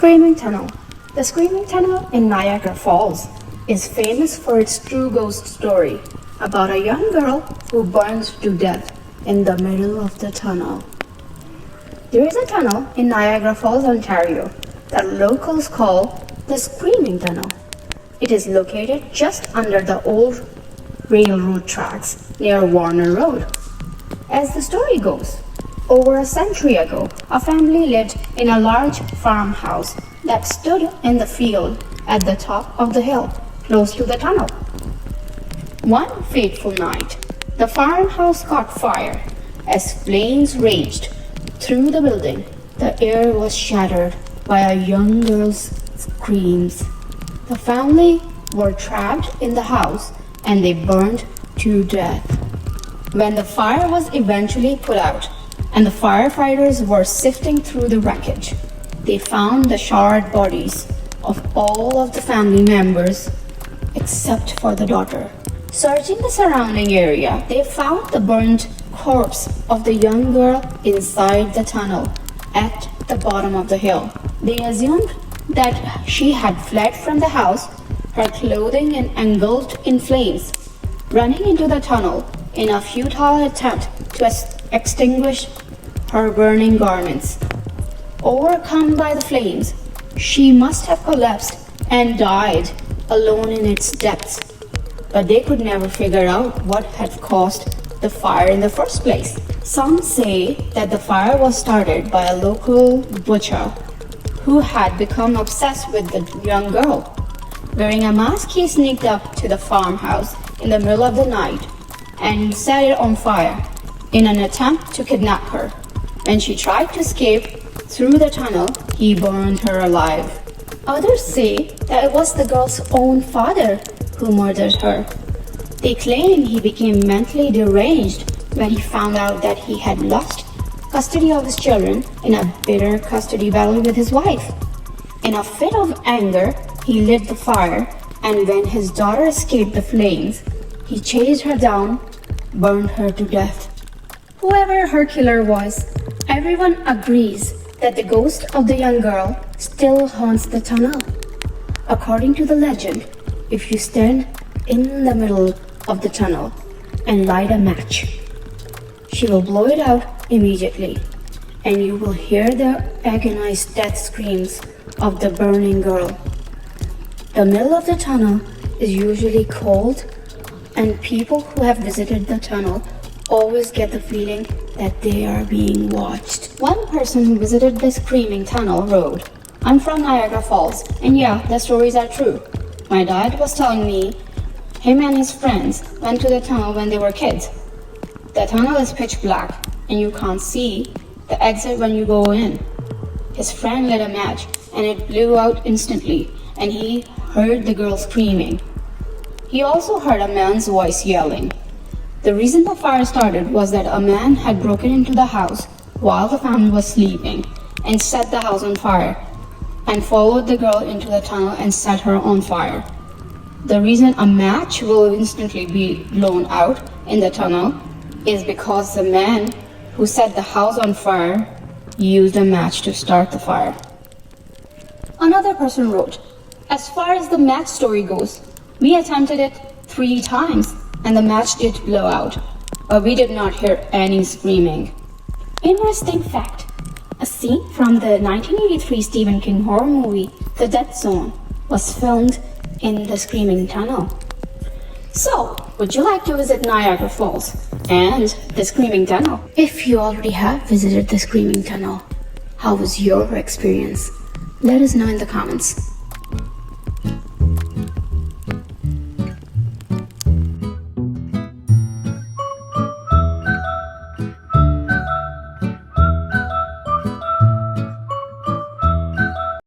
Screaming Tunnel. The Screaming Tunnel in Niagara Falls is famous for its true ghost story about a young girl who burns to death in the middle of the tunnel. There is a tunnel in Niagara Falls, Ontario that locals call the Screaming Tunnel. It is located just under the old railroad tracks near Warner Road. As the story goes, over a century ago, a family lived in a large farmhouse that stood in the field at the top of the hill, close to the tunnel. One fateful night, the farmhouse caught fire. As flames raged through the building, the air was shattered by a young girl's screams. The family were trapped in the house and they burned to death. When the fire was eventually put out and the firefighters were sifting through the wreckage, they found the charred bodies of all of the family members except for the daughter. Searching the surrounding area, they found the burnt corpse of the young girl inside the tunnel at the bottom of the hill. They assumed that she had fled from the house, her clothing engulfed in flames, running into the tunnel in a futile attempt to extinguish her burning garments. Overcome by the flames, she must have collapsed and died alone in its depths. But they could never figure out what had caused the fire in the first place. Some say that the fire was started by a local butcher who had become obsessed with the young girl. Wearing a mask, he sneaked up to the farmhouse in the middle of the night and set it on fire in an attempt to kidnap her. When she tried to escape through the tunnel, he burned her alive. Others say that it was the girl's own father who murdered her. They claim he became mentally deranged when he found out that he had lost custody of his children in a bitter custody battle with his wife. In a fit of anger, he lit the fire, and when his daughter escaped the flames, he chased her down, burned her to death. Whoever her killer was, everyone agrees that the ghost of the young girl still haunts the tunnel. According to the legend, if you stand in the middle of the tunnel and light a match, she will blow it out immediately, and you will hear the agonized death screams of the burning girl. The middle of the tunnel is usually cold, and people who have visited the tunnel always get the feeling that they are being watched. One person who visited the Screaming Tunnel wrote, "I'm from Niagara Falls, and yeah, the stories are true. My dad was telling me him and his friends went to the tunnel when they were kids. The tunnel is pitch black, and you can't see the exit when you go in. His friend lit a match, and it blew out instantly, and he heard the girl screaming. He also heard a man's voice yelling. The reason the fire started was that a man had broken into the house while the family was sleeping and set the house on fire, and followed the girl into the tunnel and set her on fire. The reason a match will instantly be blown out in the tunnel is because the man who set the house on fire used a match to start the fire." Another person wrote, "As far as the match story goes, we attempted it 3 times and the match did blow out, but we did not hear any screaming." Interesting fact, a scene from the 1983 Stephen King horror movie, The Death Zone, was filmed in the Screaming Tunnel. So, would you like to visit Niagara Falls and the Screaming Tunnel? If you already have visited the Screaming Tunnel, how was your experience? Let us know in the comments.